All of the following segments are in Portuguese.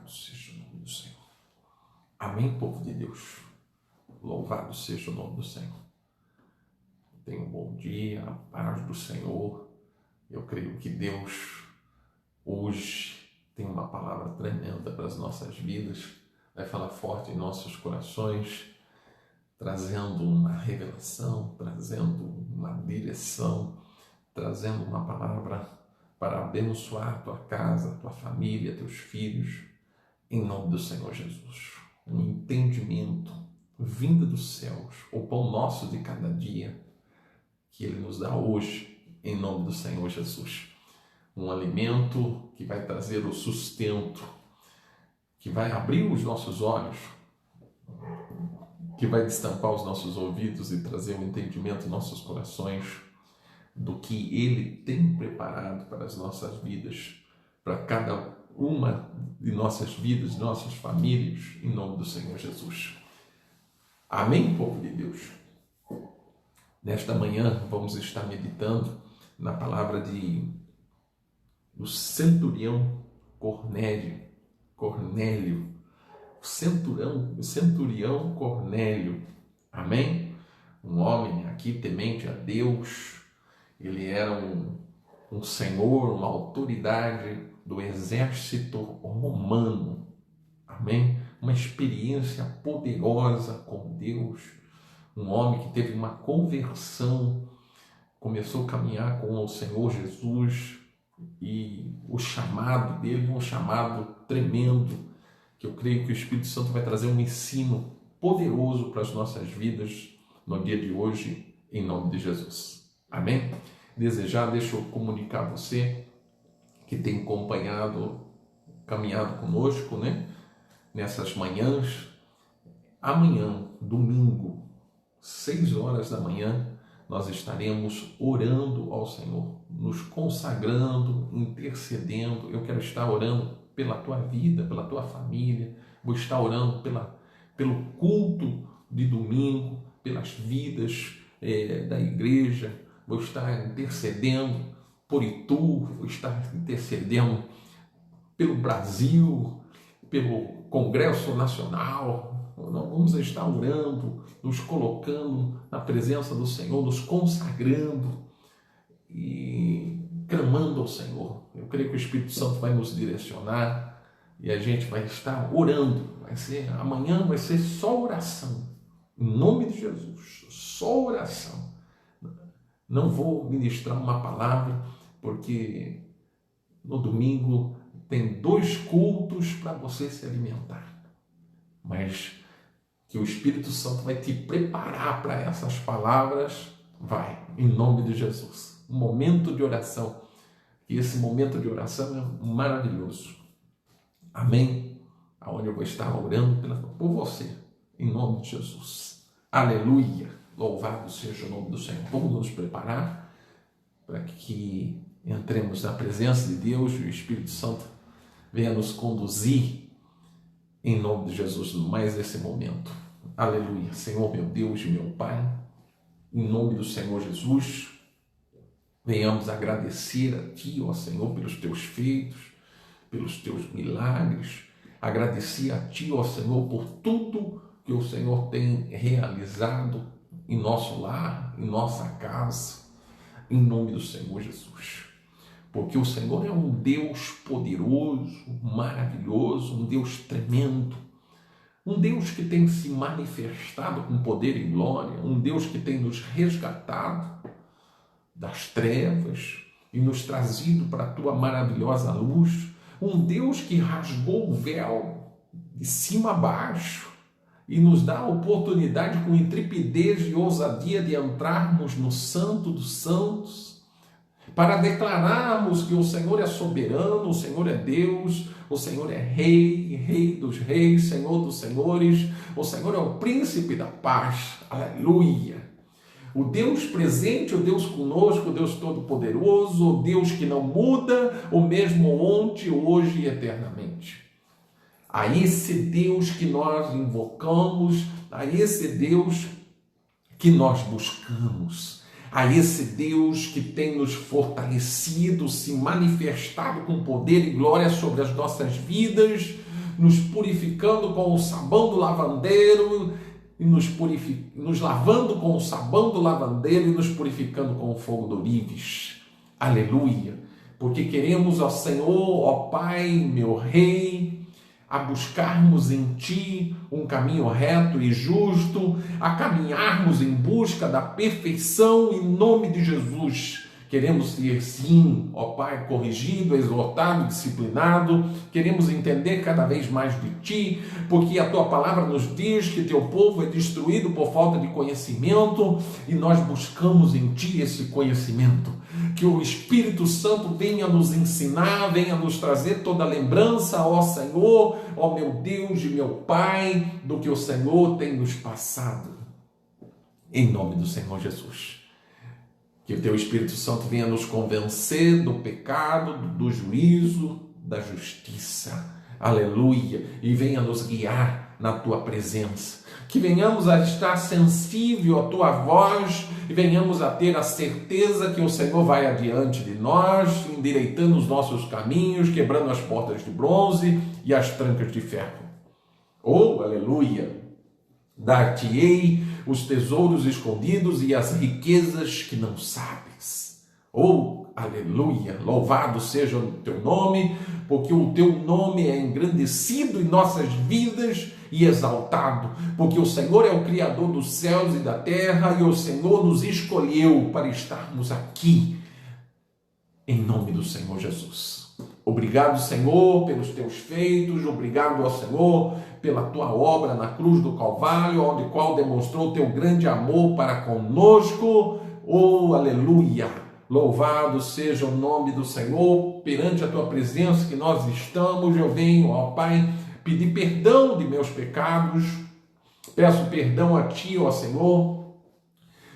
Louvado seja o nome do Senhor. Amém, povo de Deus. Louvado seja o nome do Senhor. Tenha um bom dia, a paz do Senhor. Eu creio que Deus hoje tem uma palavra tremenda para as nossas vidas. Vai falar forte em nossos corações, trazendo uma revelação, trazendo uma direção, trazendo uma palavra para abençoar tua casa, tua família, teus filhos, em nome do Senhor Jesus. Um entendimento vindo dos céus, o pão nosso de cada dia, que Ele nos dá hoje, em nome do Senhor Jesus. Um alimento que vai trazer o sustento, que vai abrir os nossos olhos, que vai destampar os nossos ouvidos e trazer um entendimento em nossos corações do que Ele tem preparado para as nossas vidas, para cada uma de nossas vidas, de nossas famílias, em nome do Senhor Jesus. Amém, povo de Deus? Nesta manhã vamos estar meditando na palavra do centurião Cornélio, centurião Cornélio, amém? Um homem aqui temente a Deus. Ele era um senhor, uma autoridade do exército romano, amém? Uma experiência poderosa com Deus, um homem que teve uma conversão, começou a caminhar com o Senhor Jesus, e o chamado dele, um chamado tremendo, que eu creio que o Espírito Santo vai trazer um ensino poderoso para as nossas vidas no dia de hoje, em nome de Jesus. Amém? Deixa eu comunicar a você que tem caminhado conosco, né? Nessas manhãs. Amanhã, domingo, 6 horas da manhã, nós estaremos orando ao Senhor, nos consagrando, intercedendo. Eu quero estar orando pela tua vida, pela tua família. Vou estar orando pelo culto de domingo, pelas vidas da igreja. Vou estar intercedendo por Itu, vou estar intercedendo pelo Brasil, pelo Congresso Nacional. Nós vamos estar orando, nos colocando na presença do Senhor, nos consagrando e clamando ao Senhor. Eu creio que o Espírito Santo vai nos direcionar e a gente vai estar orando. Amanhã vai ser só oração, em nome de Jesus, só oração. Não vou ministrar uma palavra, porque no domingo tem 2 cultos para você se alimentar. Mas que o Espírito Santo vai te preparar para essas palavras, vai, em nome de Jesus. Um momento de oração. E esse momento de oração é maravilhoso. Amém? Aonde eu vou estar orando por você, em nome de Jesus. Aleluia! Louvado seja o nome do Senhor. Vamos nos preparar para que entremos na presença de Deus e o Espírito Santo venha nos conduzir em nome de Jesus mais esse momento. Aleluia. Senhor, meu Deus e meu Pai, em nome do Senhor Jesus, venhamos agradecer a Ti, ó Senhor, pelos Teus feitos, pelos Teus milagres, agradecer a Ti, ó Senhor, por tudo que o Senhor tem realizado em nosso lar, em nossa casa, em nome do Senhor Jesus. Porque o Senhor é um Deus poderoso, maravilhoso, um Deus tremendo, um Deus que tem se manifestado com poder e glória, um Deus que tem nos resgatado das trevas e nos trazido para a Tua maravilhosa luz, um Deus que rasgou o véu de cima a baixo e nos dá a oportunidade com intrepidez e ousadia de entrarmos no Santo dos Santos, para declararmos que o Senhor é soberano, o Senhor é Deus, o Senhor é Rei, Rei dos Reis, Senhor dos Senhores, o Senhor é o Príncipe da Paz, aleluia! O Deus presente, o Deus conosco, o Deus Todo-Poderoso, o Deus que não muda, o mesmo ontem, hoje e eternamente. A esse Deus que nós invocamos, a esse Deus que nós buscamos, a esse Deus que tem nos fortalecido, se manifestado com poder e glória sobre as nossas vidas, nos purificando com o sabão do lavandeiro, e nos lavando com o sabão do lavandeiro e nos purificando com o fogo do Orives. Aleluia! Porque queremos, ó Senhor, ó Pai, meu Rei, a buscarmos em Ti um caminho reto e justo, a caminharmos em busca da perfeição em nome de Jesus. Queremos ser, sim, ó Pai, corrigido, exortado, disciplinado. Queremos entender cada vez mais de Ti, porque a Tua palavra nos diz que Teu povo é destruído por falta de conhecimento, e nós buscamos em Ti esse conhecimento. Que o Espírito Santo venha nos ensinar, venha nos trazer toda a lembrança, ó Senhor, ó meu Deus e meu Pai, do que o Senhor tem nos passado. Em nome do Senhor Jesus. Que o Teu Espírito Santo venha nos convencer do pecado, do juízo, da justiça. Aleluia! E venha nos guiar na Tua presença. Que venhamos a estar sensível à Tua voz e venhamos a ter a certeza que o Senhor vai adiante de nós, endireitando os nossos caminhos, quebrando as portas de bronze e as trancas de ferro. Oh, aleluia! Dar-te-ei os tesouros escondidos e as riquezas que não sabes. Oh, aleluia! Louvado seja o Teu nome, porque o Teu nome é engrandecido em nossas vidas e exaltado, porque o Senhor é o Criador dos céus e da terra, e o Senhor nos escolheu para estarmos aqui, em nome do Senhor Jesus. Obrigado, Senhor, pelos Teus feitos, obrigado ao Senhor pela Tua obra na cruz do Calvário, onde qual demonstrou Teu grande amor para conosco. Oh, aleluia! Louvado seja o nome do Senhor, perante a Tua presença que nós estamos. Eu venho, ó Pai, pedir perdão de meus pecados, peço perdão a Ti, ó Senhor,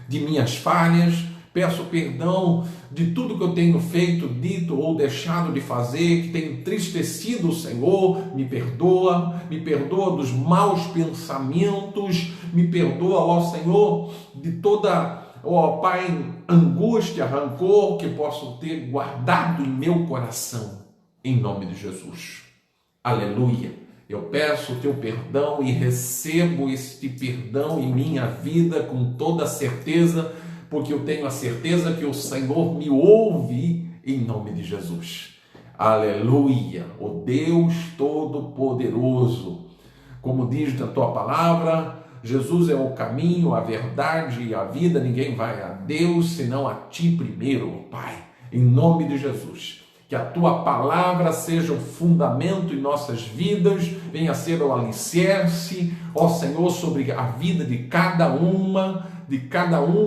de minhas falhas, peço perdão de tudo que eu tenho feito, dito ou deixado de fazer, que tem entristecido o Senhor. Me perdoa dos maus pensamentos, me perdoa, ó Senhor, de toda, ó Pai, angústia, rancor que posso ter guardado em meu coração, em nome de Jesus. Aleluia! Eu peço o Teu perdão e recebo este perdão em minha vida com toda certeza, porque eu tenho a certeza que o Senhor me ouve em nome de Jesus. Aleluia! O Deus Todo-Poderoso, como diz na Tua palavra, Jesus é o caminho, a verdade e a vida. Ninguém vai a Deus senão a Ti primeiro, Pai. Em nome de Jesus. Que a Tua palavra seja o fundamento em nossas vidas, venha ser o alicerce, ó Senhor, sobre a vida de cada um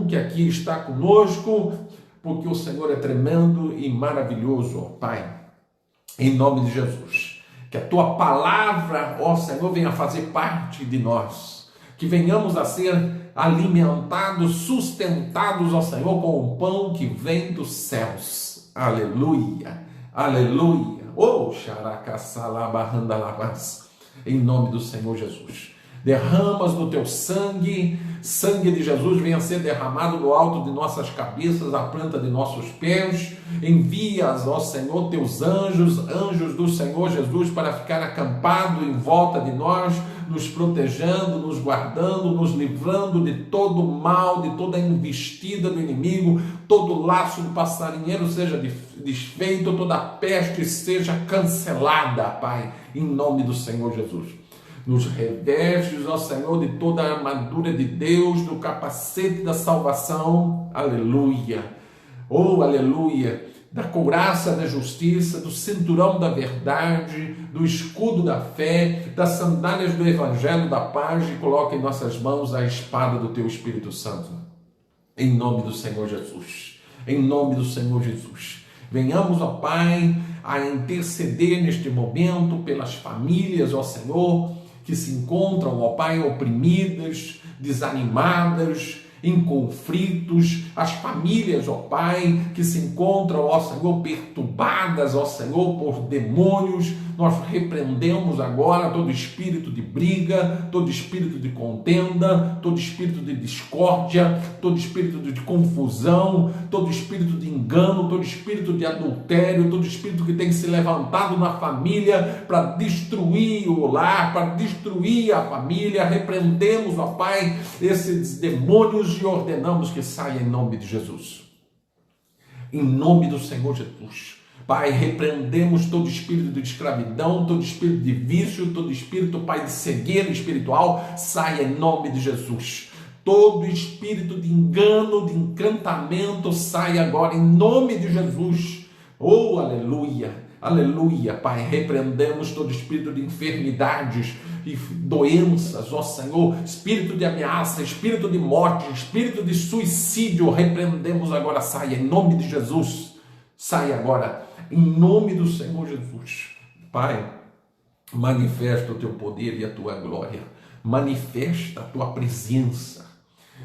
que aqui está conosco, porque o Senhor é tremendo e maravilhoso, ó Pai, em nome de Jesus. Que a Tua palavra, ó Senhor, venha fazer parte de nós, que venhamos a ser alimentados, sustentados, ó Senhor, com o pão que vem dos céus. Aleluia! Aleluia! Oh, xaracassalabahanda-labas. Em nome do Senhor Jesus. Derramas do Teu sangue de Jesus venha ser derramado do alto de nossas cabeças, à planta de nossos pés. Envias, ó Senhor, Teus anjos do Senhor Jesus, para ficar acampado em volta de nós, nos protegendo, nos guardando, nos livrando de todo mal, de toda investida do inimigo, todo laço do passarinheiro seja desfeito, toda peste seja cancelada, Pai, em nome do Senhor Jesus. Nos revestes, ó Senhor, de toda a armadura de Deus, do capacete da salvação, aleluia, oh, aleluia, da couraça da justiça, do cinturão da verdade, do escudo da fé, das sandálias do evangelho da paz, e coloca em nossas mãos a espada do Teu Espírito Santo, em nome do Senhor Jesus, em nome do Senhor Jesus. Venhamos, ó Pai, a interceder neste momento pelas famílias, ó Senhor, que se encontram, ó Pai, oprimidas, desanimadas, em conflitos, as famílias, ó Pai, que se encontram, ó Senhor, perturbadas, ó Senhor, por demônios. Nós repreendemos agora todo espírito de briga, todo espírito de contenda, todo espírito de discórdia, todo espírito de confusão, todo espírito de engano, todo espírito de adultério, todo espírito que tem se levantado na família para destruir o lar, para destruir a família. Repreendemos, ó Pai, esses demônios e ordenamos que saia em nome de Jesus. Em nome do Senhor Jesus. Pai, repreendemos todo espírito de escravidão, todo espírito de vício, todo espírito, Pai, de cegueira espiritual, saia em nome de Jesus. Todo espírito de engano, de encantamento, saia agora em nome de Jesus. Oh, aleluia, aleluia, Pai, repreendemos todo espírito de enfermidades e doenças, ó Senhor, espírito de ameaça, espírito de morte, espírito de suicídio, repreendemos agora, saia em nome de Jesus. Saia agora, em nome do Senhor Jesus. Pai, manifesta o teu poder e a tua glória. Manifesta a tua presença.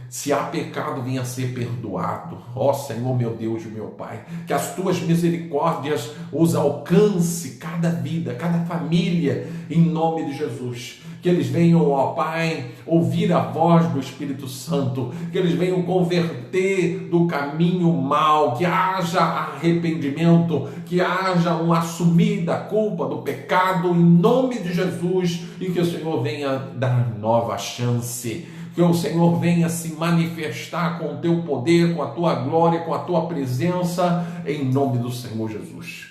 Se há pecado, venha ser perdoado. Ó Senhor, meu Deus e meu Pai, que as tuas misericórdias os alcance, cada vida, cada família, em nome de Jesus. Que eles venham, ó Pai, ouvir a voz do Espírito Santo, que eles venham converter do caminho mal, que haja arrependimento, que haja um assumir da culpa, do pecado, em nome de Jesus, e que o Senhor venha dar nova chance, que o Senhor venha se manifestar com o teu poder, com a tua glória, com a tua presença, em nome do Senhor Jesus.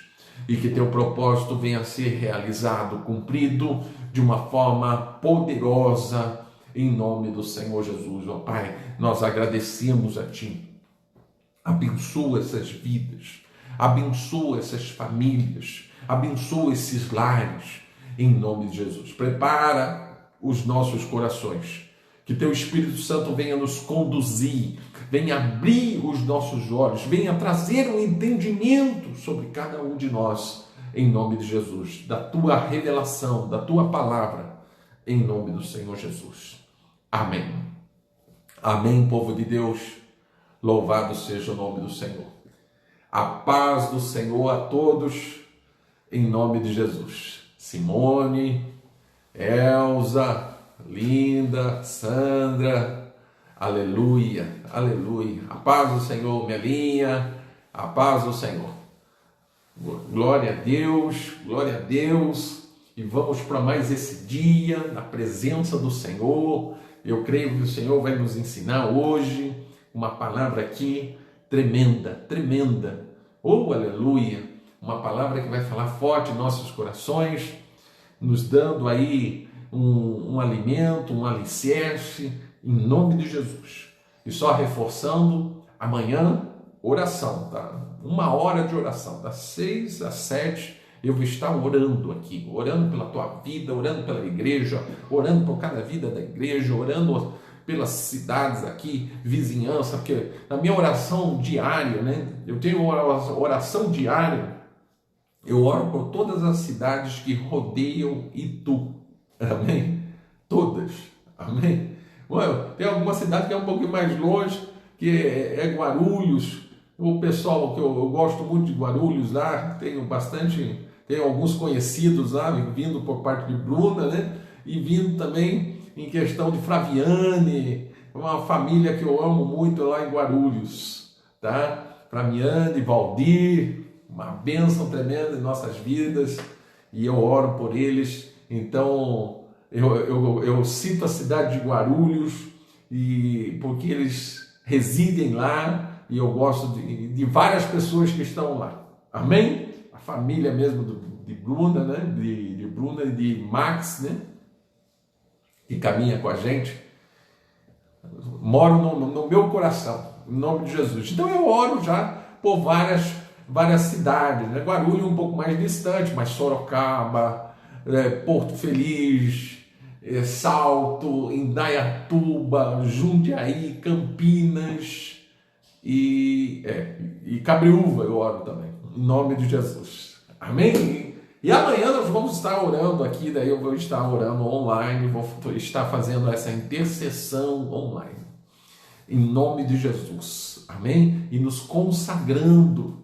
E que teu propósito venha a ser realizado, cumprido de uma forma poderosa, em nome do Senhor Jesus. Ó Pai, nós agradecemos a Ti. Abençoa essas vidas, abençoa essas famílias, abençoa esses lares, em nome de Jesus. Prepara os nossos corações, que teu Espírito Santo venha nos conduzir, venha abrir os nossos olhos, venha trazer um entendimento sobre cada um de nós, em nome de Jesus, da tua revelação, da tua palavra, em nome do Senhor Jesus. Amém. Amém, povo de Deus, louvado seja o nome do Senhor. A paz do Senhor a todos, em nome de Jesus. Simone, Elza, Linda, Sandra, aleluia, aleluia. A paz do Senhor, Melinha, a paz do Senhor. Glória a Deus, glória a Deus. E vamos para mais esse dia, na presença do Senhor. Eu creio que o Senhor vai nos ensinar hoje uma palavra aqui tremenda, tremenda. Oh, aleluia. Uma palavra que vai falar forte em nossos corações, nos dando aí um alimento, um alicerce, em nome de Jesus. E só reforçando, amanhã, oração, tá? 1 hora de oração, das 6 às 7, eu vou estar orando aqui, orando pela tua vida, orando pela igreja, orando por cada vida da igreja, orando pelas cidades aqui, vizinhança, porque na minha oração diária, né? Eu tenho uma oração diária, eu oro por todas as cidades que rodeiam Itu. Amém? Todas. Amém? Tem alguma cidade que é um pouquinho mais longe, que é Guarulhos. O pessoal que eu gosto muito de Guarulhos lá, tenho alguns conhecidos lá, vindo por parte de Bruna, né? E vindo também em questão de Flaviane, uma família que eu amo muito lá em Guarulhos, tá? Flaviane, Valdir, uma bênção tremenda em nossas vidas, e eu oro por eles. Então, eu cito a cidade de Guarulhos, porque eles residem lá, e eu gosto de várias pessoas que estão lá. Amém? A família mesmo de Bruna, né? De Bruna e de Max, né? Que caminha com a gente. Moro no meu coração, em nome de Jesus. Então eu oro já por várias cidades, né? Guarulhos um pouco mais distante, mas Sorocaba, Porto Feliz, Salto, Indaiatuba, Jundiaí, Campinas e Cabreúva eu oro também, em nome de Jesus. Amém? E amanhã nós vamos estar orando aqui, daí eu vou estar orando online, vou estar fazendo essa intercessão online. em nome de Jesus, amém? E nos consagrando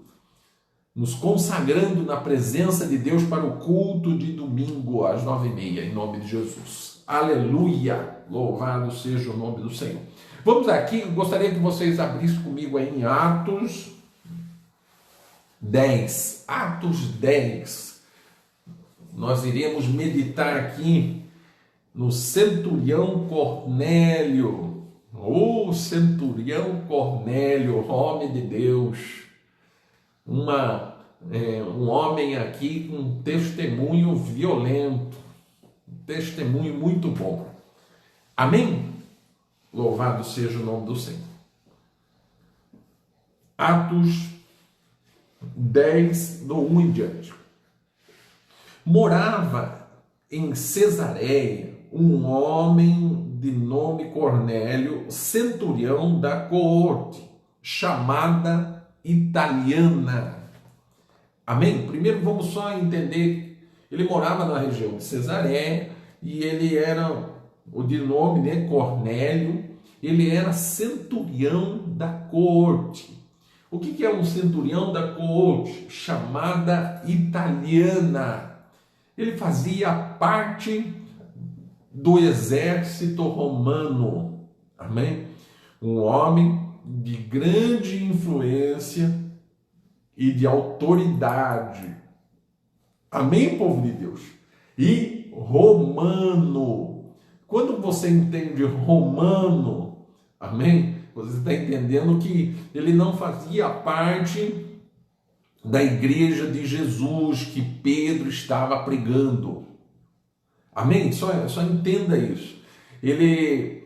na presença de Deus para o culto de domingo às 9h30, em nome de Jesus. Aleluia! Louvado seja o nome do Senhor. Vamos aqui, gostaria que vocês abrissem comigo aí em Atos 10. Atos 10. Nós iremos meditar aqui no centurião Cornélio. O centurião Cornélio, homem de Deus. Um homem aqui com um testemunho violento. Um testemunho muito bom. Amém? Louvado seja o nome do Senhor. Atos 10, do 1 em diante. Morava em Cesareia um homem de nome Cornélio, centurião da coorte, chamada Italiana. Amém? Primeiro vamos só entender, ele morava na região de Cesareia e ele era o de nome, né, Cornélio, ele era centurião da coorte. O que é um centurião da coorte? Chamada Italiana. Ele fazia parte do exército romano. Amém? Um homem de grande influência e de autoridade. Amém, povo de Deus? E romano. Quando você entende romano, amém? Você está entendendo que ele não fazia parte da igreja de Jesus que Pedro estava pregando. Amém? Só entenda isso. Ele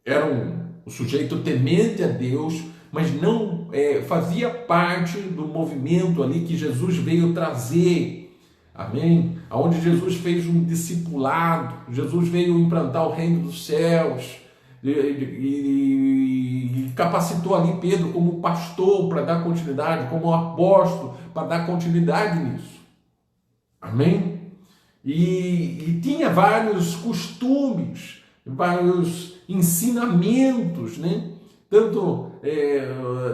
era um sujeito temente a Deus, mas não fazia parte do movimento ali que Jesus veio trazer. Amém? Onde Jesus fez um discipulado, Jesus veio implantar o reino dos céus e capacitou ali Pedro como pastor para dar continuidade, como apóstolo para dar continuidade nisso. Amém? E tinha vários costumes, vários ensinamentos, né? Tanto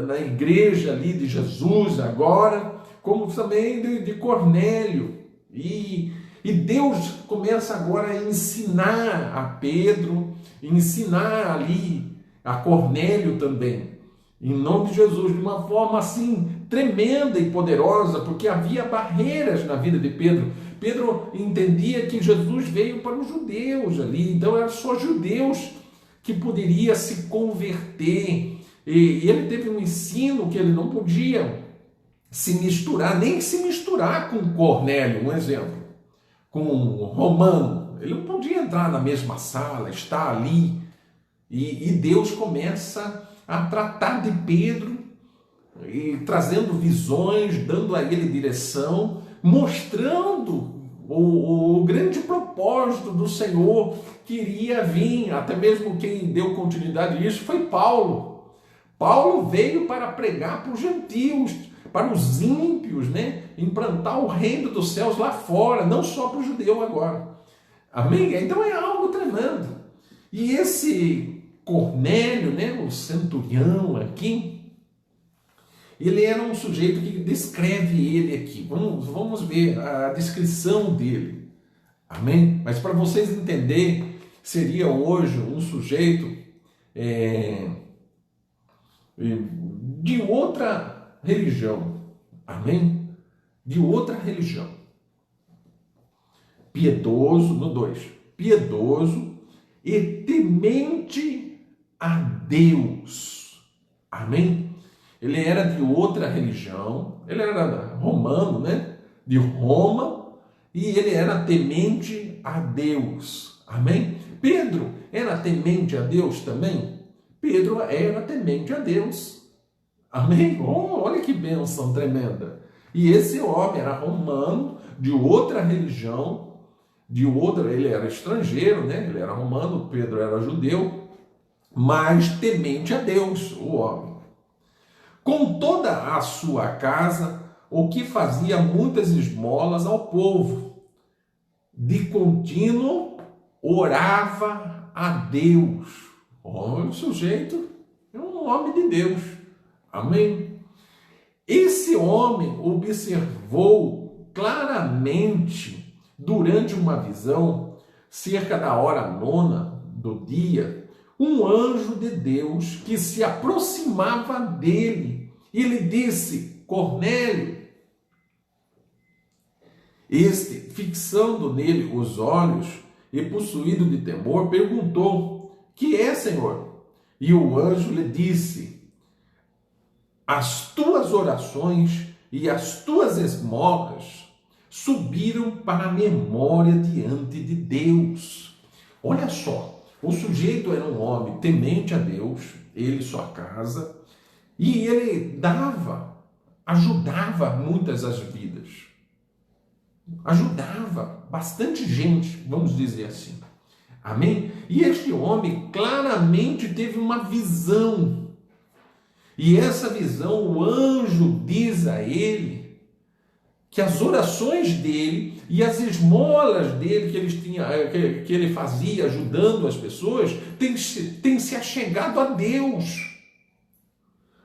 na igreja ali de Jesus agora, como também de Cornélio. E Deus começa agora a ensinar a Pedro, ensinar ali a Cornélio também, em nome de Jesus, de uma forma assim tremenda e poderosa, porque havia barreiras na vida de Pedro. Pedro entendia que Jesus veio para os judeus ali, então eram só judeus que poderia se converter. E ele teve um ensino que ele não podia se misturar, nem se misturar com Cornélio, um exemplo, com um romano. Ele não podia entrar na mesma sala, estar ali. E Deus começa a tratar de Pedro, e trazendo visões, dando a ele direção, mostrando o grande propósito do Senhor que iria vir. Até mesmo quem deu continuidade a isso foi Paulo. Paulo veio para pregar para os gentios, para os ímpios, né? Implantar o reino dos céus lá fora, não só para o judeu agora. Amém? Então é algo tremendo. E esse Cornélio, né, o centurião aqui, ele era um sujeito que descreve ele aqui. Vamos ver a descrição dele. Amém? Mas para vocês entenderem, seria hoje um sujeito de outra religião. Amém? De outra religião. Piedoso, no 2. Piedoso e temente a Deus. Amém? Ele era de outra religião, ele era romano, né? De Roma, e ele era temente a Deus. Amém? Pedro era temente a Deus também? Pedro era temente a Deus. Amém? Oh, olha que bênção tremenda. E esse homem era romano, de outra religião, ele era estrangeiro, né? Ele era romano, Pedro era judeu, mas temente a Deus, o homem. Com toda a sua casa, o que fazia muitas esmolas ao povo. De contínuo, orava a Deus. Olha, o sujeito é um um homem de Deus. Amém? Esse homem observou claramente, durante uma visão, cerca da hora 9 do dia, um anjo de Deus que se aproximava dele e lhe disse: Cornélio. Este, fixando nele os olhos e possuído de temor, perguntou: Que é, Senhor? E o anjo lhe disse: As tuas orações e as tuas esmolas subiram para a memória diante de Deus. Olha só, o sujeito era um homem temente a Deus, ele e sua casa, e ele ajudava muitas as vidas. Ajudava bastante gente, vamos dizer assim. Amém? E este homem claramente teve uma visão. E essa visão, o anjo diz a ele que as orações dele e as esmolas dele que ele fazia ajudando as pessoas tem se achegado a Deus.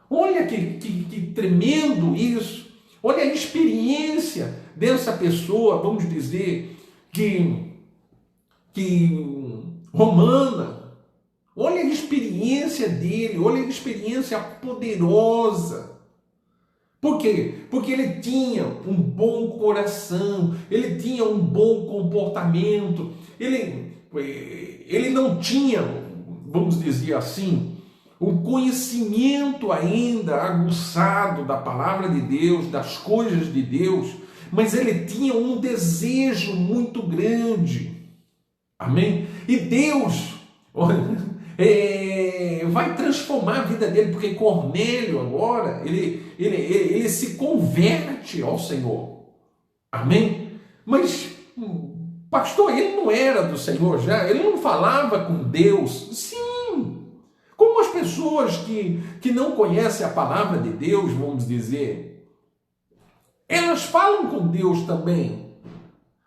Olha que tremendo isso. Olha a experiência dessa pessoa, vamos dizer, que romana. Olha a experiência dele, olha a experiência poderosa. Por quê? Porque ele tinha um bom coração, ele tinha um bom comportamento, ele não tinha, vamos dizer assim, o conhecimento ainda aguçado da palavra de Deus, das coisas de Deus, mas ele tinha um desejo muito grande. Amém? E Deus vai transformar a vida dele, porque Cornélio agora, ele se converte ao Senhor. Amém? Mas, pastor, ele não era do Senhor já? Ele não falava com Deus? Sim! Como as pessoas que não conhecem a palavra de Deus, vamos dizer, elas falam com Deus também.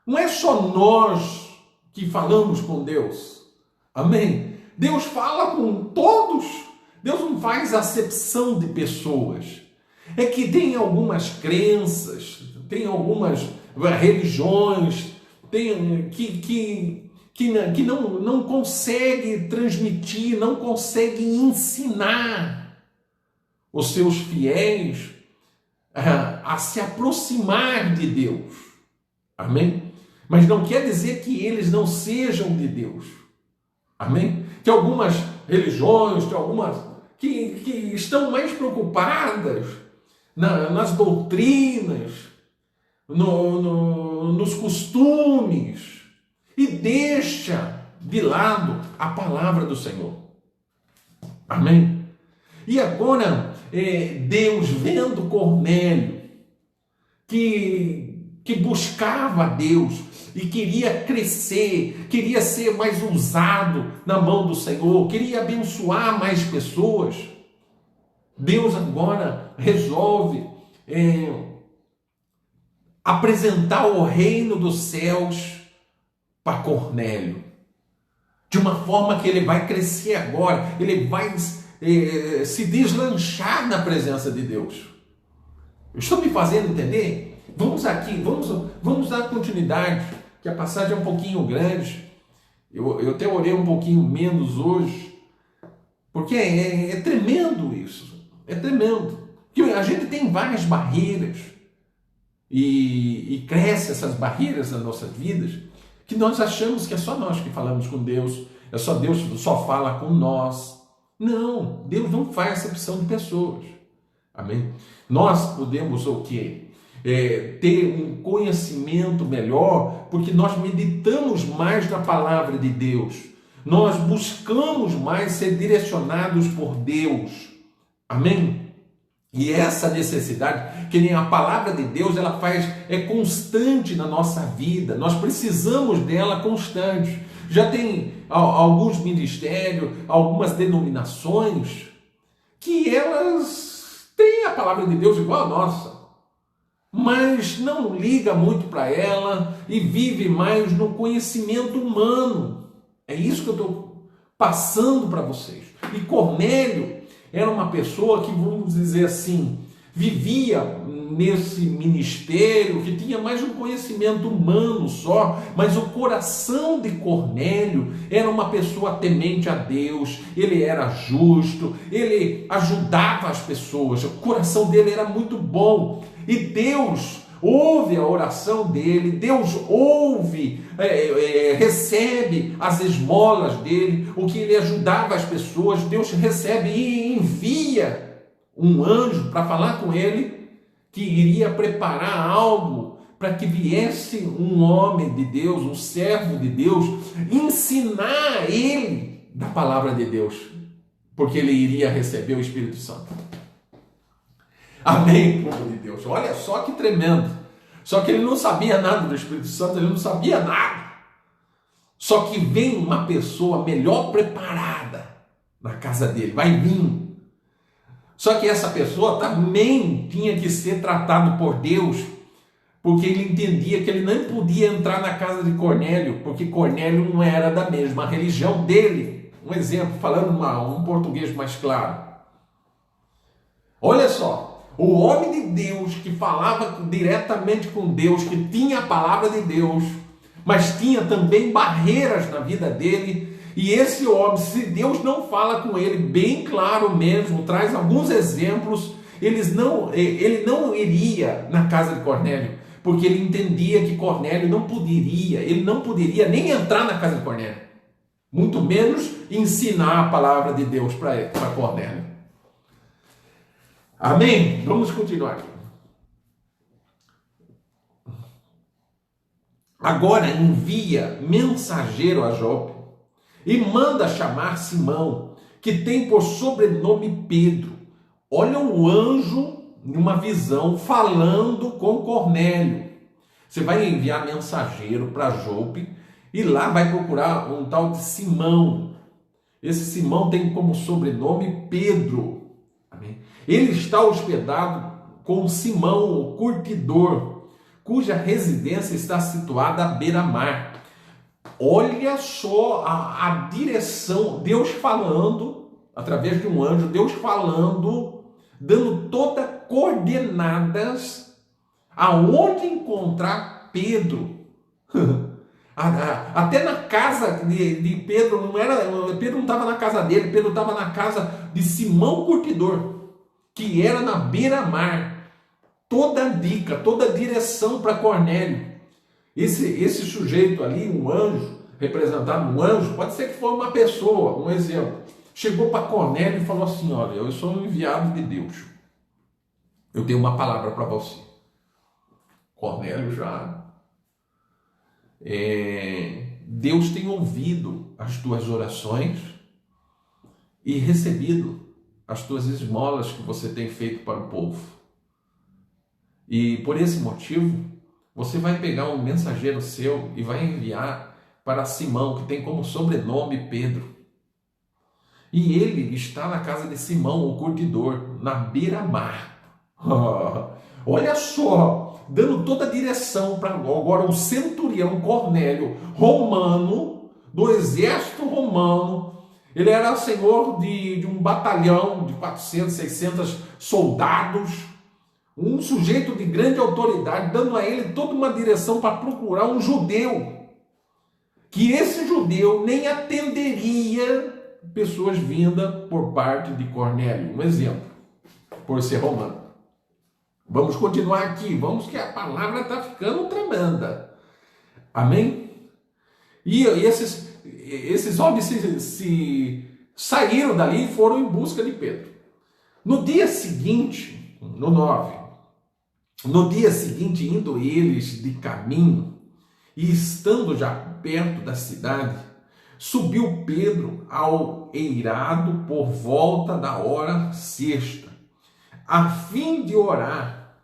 Não é só nós que falamos com Deus. Amém? Deus fala com todos. Deus não faz acepção de pessoas. É que tem algumas crenças, tem algumas religiões que não consegue transmitir, não consegue ensinar os seus fiéis a se aproximar de Deus. Amém? Mas não quer dizer que eles não sejam de Deus. Amém? Tem algumas religiões, tem algumas que estão mais preocupadas nas doutrinas, nos costumes, e deixa de lado a palavra do Senhor. Amém? E agora, Deus, vendo Cornélio, que buscava a Deus e queria crescer, queria ser mais usado na mão do Senhor, queria abençoar mais pessoas, Deus agora resolve apresentar o reino dos céus para Cornélio, de uma forma que ele vai crescer agora, ele vai se deslanchar na presença de Deus. Eu estou me fazendo entender? Vamos aqui, vamos dar continuidade, que a passagem é um pouquinho grande. Eu até orei um pouquinho menos hoje, porque é tremendo isso, é tremendo. Porque a gente tem várias barreiras e cresce essas barreiras nas nossas vidas, que nós achamos que é só nós que falamos com Deus, é só Deus que só fala com nós. Não, Deus não faz acepção de pessoas. Amém? Nós podemos o quê? Ter um conhecimento melhor, porque nós meditamos mais na palavra de Deus, nós buscamos mais ser direcionados por Deus. Amém? E essa necessidade, que nem a palavra de Deus, ela é constante na nossa vida, nós precisamos dela constante. Já tem alguns ministérios, algumas denominações, que elas têm a palavra de Deus igual a nossa, mas não liga muito para ela e vive mais no conhecimento humano. É isso que eu estou passando para vocês. E Cornélio, era uma pessoa que, vamos dizer assim, vivia nesse ministério, que tinha mais um conhecimento humano só, mas o coração de Cornélio era uma pessoa temente a Deus, ele era justo, ele ajudava as pessoas, o coração dele era muito bom, e Deus ouve a oração dele, Deus ouve, recebe as esmolas dele, o que ele ajudava as pessoas, Deus recebe e envia um anjo para falar com ele, que iria preparar algo para que viesse um homem de Deus, um servo de Deus, ensinar ele da palavra de Deus, porque ele iria receber o Espírito Santo. Amém, povo de Deus. Olha só que tremendo. Só que ele não sabia nada do Espírito Santo, ele não sabia nada. Só que vem uma pessoa melhor preparada na casa dele, vai vir. Só que essa pessoa também tinha que ser tratado por Deus, porque ele entendia que ele não podia entrar na casa de Cornélio, porque Cornélio não era da mesma religião dele. Um exemplo, falando um português mais claro. Olha só, o homem de Deus que falava diretamente com Deus, que tinha a palavra de Deus, mas tinha também barreiras na vida dele. E esse homem, se Deus não fala com ele bem claro mesmo, traz alguns exemplos, ele não iria na casa de Cornélio, porque ele entendia que Cornélio ele não poderia nem entrar na casa de Cornélio, muito menos ensinar a palavra de Deus para Cornélio. Amém? Vamos continuar aqui. Agora envia mensageiro a Jope e manda chamar Simão, que tem por sobrenome Pedro. Olha o anjo numa visão falando com Cornélio. Você vai enviar mensageiro para Jope e lá vai procurar um tal de Simão. Esse Simão tem como sobrenome Pedro. Amém? Ele está hospedado com Simão, o curtidor, cuja residência está situada à beira-mar. Olha só a direção, Deus falando, através de um anjo, Deus falando, dando todas coordenadas aonde encontrar Pedro. Até na casa de Pedro, Pedro não estava na casa dele, Pedro estava na casa de Simão Curtidor, que era na beira-mar. Toda dica, toda direção para Cornélio. Esse sujeito ali, um anjo, representado um anjo, pode ser que foi uma pessoa, um exemplo. Chegou para Cornélio e falou assim: olha, eu sou um enviado de Deus. Eu tenho uma palavra para você. Cornélio já... Deus tem ouvido as tuas orações e recebido as tuas esmolas que você tem feito para o povo. E por esse motivo, você vai pegar um mensageiro seu e vai enviar para Simão, que tem como sobrenome Pedro. E ele está na casa de Simão, o curtidor, na beira-mar. Olha só, dando toda a direção para agora o centurião Cornélio, romano, do exército romano. Ele era senhor de um batalhão de 400, 600 soldados. Um sujeito de grande autoridade, dando a ele toda uma direção para procurar um judeu, que esse judeu nem atenderia pessoas vindas por parte de Cornélio. Um exemplo, por ser romano. Vamos continuar aqui, vamos que a palavra está ficando tremenda. Amém? E esses homens se saíram dali e foram em busca de Pedro. No dia seguinte, no 9, no dia seguinte, indo eles de caminho e estando já perto da cidade, subiu Pedro ao eirado por volta da hora sexta, a fim de orar.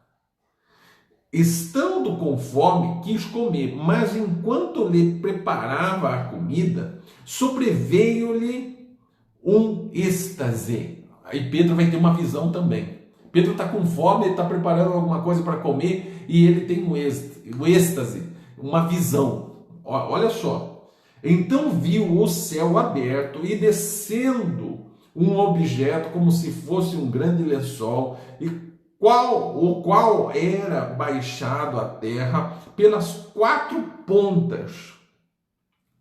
Estando com fome, quis comer, mas enquanto lhe preparava a comida, sobreveio-lhe um êxtase. Aí Pedro vai ter uma visão também. Pedro está com fome, ele está preparando alguma coisa para comer e ele tem um êxtase, uma visão. Olha só. Então viu o céu aberto e descendo um objeto como se fosse um grande lençol, o qual era baixado à terra pelas 4 pontas,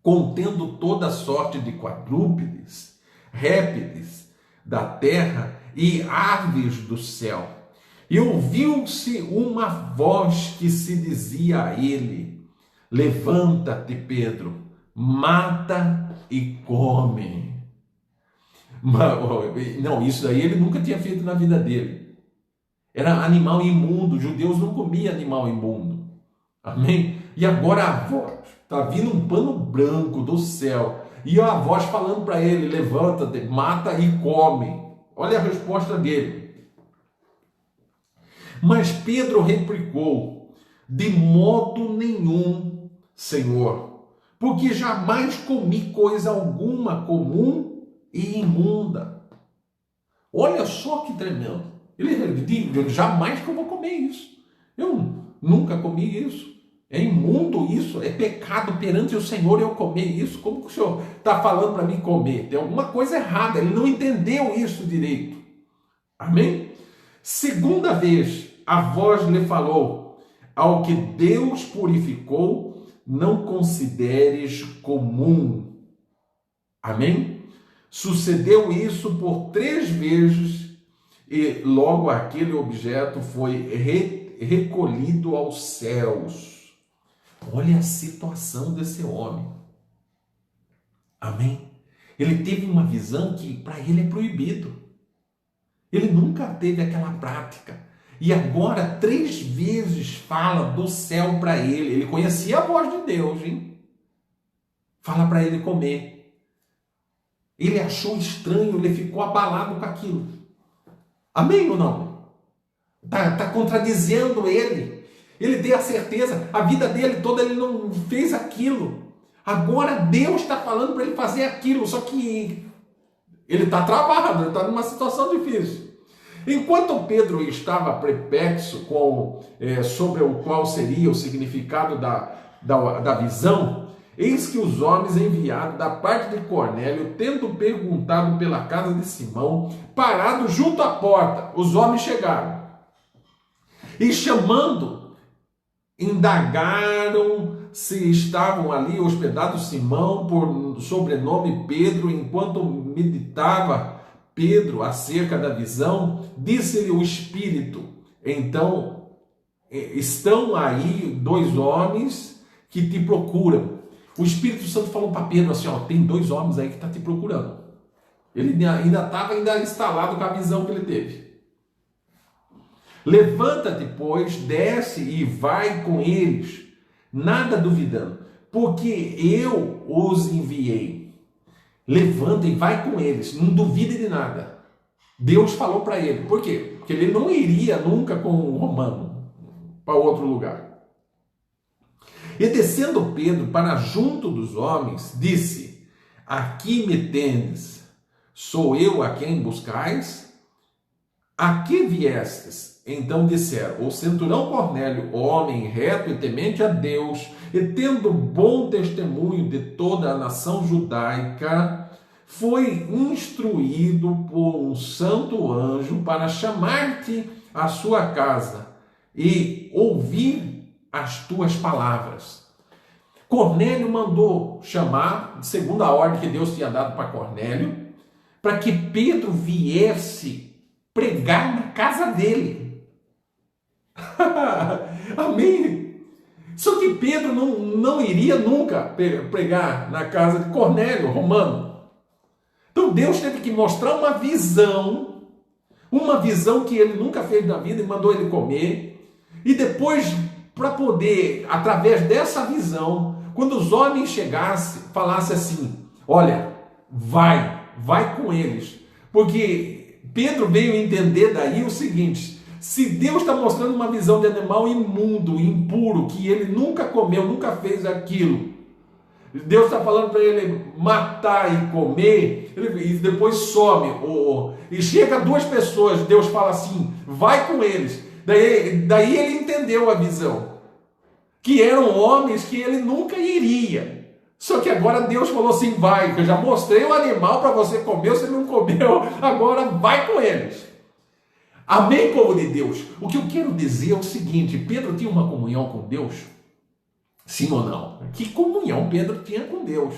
contendo toda sorte de quadrúpedes, répteis da terra e aves do céu. E ouviu-se uma voz que se dizia a ele: levanta-te, Pedro, mata e come. Não, isso daí ele nunca tinha feito na vida dele. Era animal imundo, os judeus não comiam animal imundo. Amém? E agora a voz, está vindo um pano branco do céu, e a voz falando para ele: levanta-te, mata e come. Olha a resposta dele. Mas Pedro replicou: de modo nenhum, Senhor, porque jamais comi coisa alguma comum e imunda. Olha só que tremendo. Ele diz: jamais que eu vou comer isso. Eu nunca comi isso. É imundo isso, é pecado perante o Senhor eu comer isso. Como que o Senhor está falando para mim comer? Tem alguma coisa errada, ele não entendeu isso direito. Amém? Segunda vez, a voz lhe falou: ao que Deus purificou, não consideres comum. Amém? Sucedeu isso por 3 vezes e logo aquele objeto foi recolhido aos céus. Olha a situação desse homem. Amém? Ele teve uma visão que para ele é proibido. Ele nunca teve aquela prática. E agora 3 vezes fala do céu para ele. Ele conhecia a voz de Deus, hein? Fala para ele comer. Ele achou estranho, ele ficou abalado com aquilo. Amém ou não? Está contradizendo ele. Ele tem a certeza, a vida dele toda ele não fez aquilo. Agora Deus está falando para ele fazer aquilo, só que ele está travado, ele está numa situação difícil. Enquanto Pedro estava perplexo sobre o qual seria o significado da visão, eis que os homens enviados da parte de Cornélio, tendo perguntado pela casa de Simão, parados junto à porta, os homens chegaram. E chamando, indagaram se estavam ali hospedados Simão, por sobrenome Pedro. Enquanto meditava Pedro acerca da visão, disse-lhe o Espírito: então, estão aí 2 homens que te procuram. O Espírito Santo falou para Pedro assim: ó, tem 2 homens aí que estão te procurando. Ele ainda estava instalado com a visão que ele teve. Levanta-te, pois, desce e vai com eles, nada duvidando, porque eu os enviei. Levanta e vai com eles, não duvide de nada. Deus falou para ele. Por quê? Porque ele não iria nunca com um romano para outro lugar. E descendo Pedro para junto dos homens, disse: aqui me tendes, sou eu a quem buscais? A que viestes? Então disseram: o centurião Cornélio, homem reto e temente a Deus, e tendo bom testemunho de toda a nação judaica, foi instruído por um santo anjo para chamar-te à sua casa e ouvir as tuas palavras. Cornélio mandou chamar, segundo a ordem que Deus tinha dado para Cornélio, para que Pedro viesse pregar na casa dele. Amém? Só que Pedro não iria nunca pregar na casa de Cornélio, romano. Então Deus teve que mostrar uma visão que ele nunca fez na vida, e mandou ele comer. E depois, para poder, através dessa visão, quando os homens chegassem, falassem assim: olha, vai com eles. Porque Pedro veio entender daí o seguinte: se Deus está mostrando uma visão de animal imundo, impuro, que ele nunca comeu, nunca fez aquilo, Deus está falando para ele matar e comer, e depois some, e chega 2 pessoas, Deus fala assim: vai com eles. Daí ele entendeu a visão, que eram homens que ele nunca iria, Só que agora Deus falou assim, vai, eu já mostrei o animal para você comer, você não comeu, agora vai com eles. Amém, povo de Deus? O que eu quero dizer é o seguinte, Pedro tinha uma comunhão com Deus? Sim ou não? Que comunhão Pedro tinha com Deus?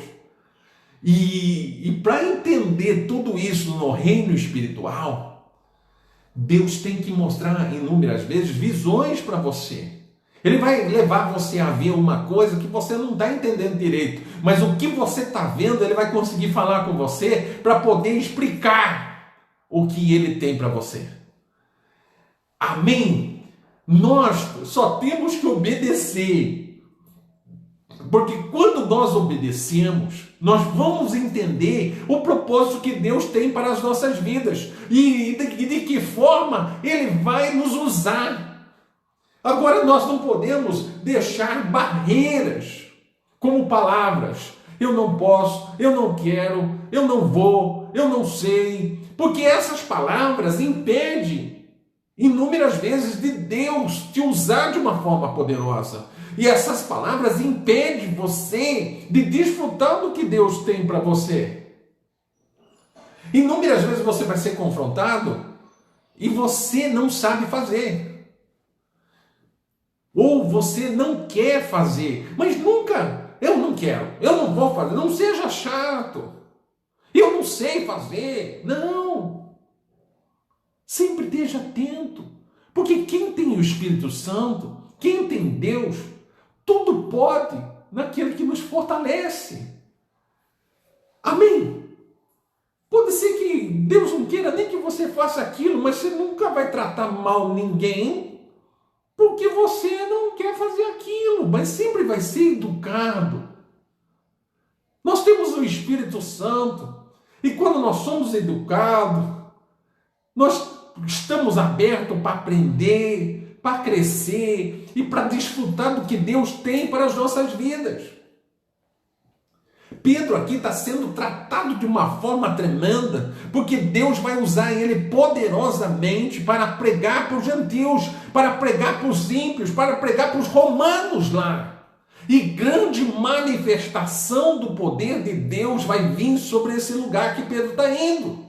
E para entender tudo isso no reino espiritual, Deus tem que mostrar inúmeras vezes visões para você. Ele vai levar você a ver uma coisa que você não está entendendo direito, mas o que você está vendo, ele vai conseguir falar com você para poder explicar o que ele tem para você. Amém? Nós só temos que obedecer, porque quando nós obedecemos, nós vamos entender o propósito que Deus tem para as nossas vidas e de que forma Ele vai nos usar. Agora, nós não podemos deixar barreiras, como palavras. Eu não posso, eu não quero, eu não vou, eu não sei, porque essas palavras impedem inúmeras vezes de Deus te usar de uma forma poderosa. E essas palavras impedem você de desfrutar do que Deus tem para você. Inúmeras vezes você vai ser confrontado e você não sabe fazer. Ou você não quer fazer, mas nunca, eu não quero, eu não vou fazer, não seja chato. Eu não sei fazer. Não. Sempre esteja atento, porque quem tem o Espírito Santo, quem tem Deus, tudo pode naquele que nos fortalece. Amém? Pode ser que Deus não queira nem que você faça aquilo, mas você nunca vai tratar mal ninguém, porque você não quer fazer aquilo, mas sempre vai ser educado. Nós temos o Espírito Santo, e quando nós somos educados, nós estamos abertos para aprender, para crescer e para desfrutar do que Deus tem para as nossas vidas. Pedro aqui está sendo tratado de uma forma tremenda, porque Deus vai usar ele poderosamente para pregar para os gentios, para pregar para os ímpios, para pregar para os romanos lá. E grande manifestação do poder de Deus vai vir sobre esse lugar que Pedro está indo.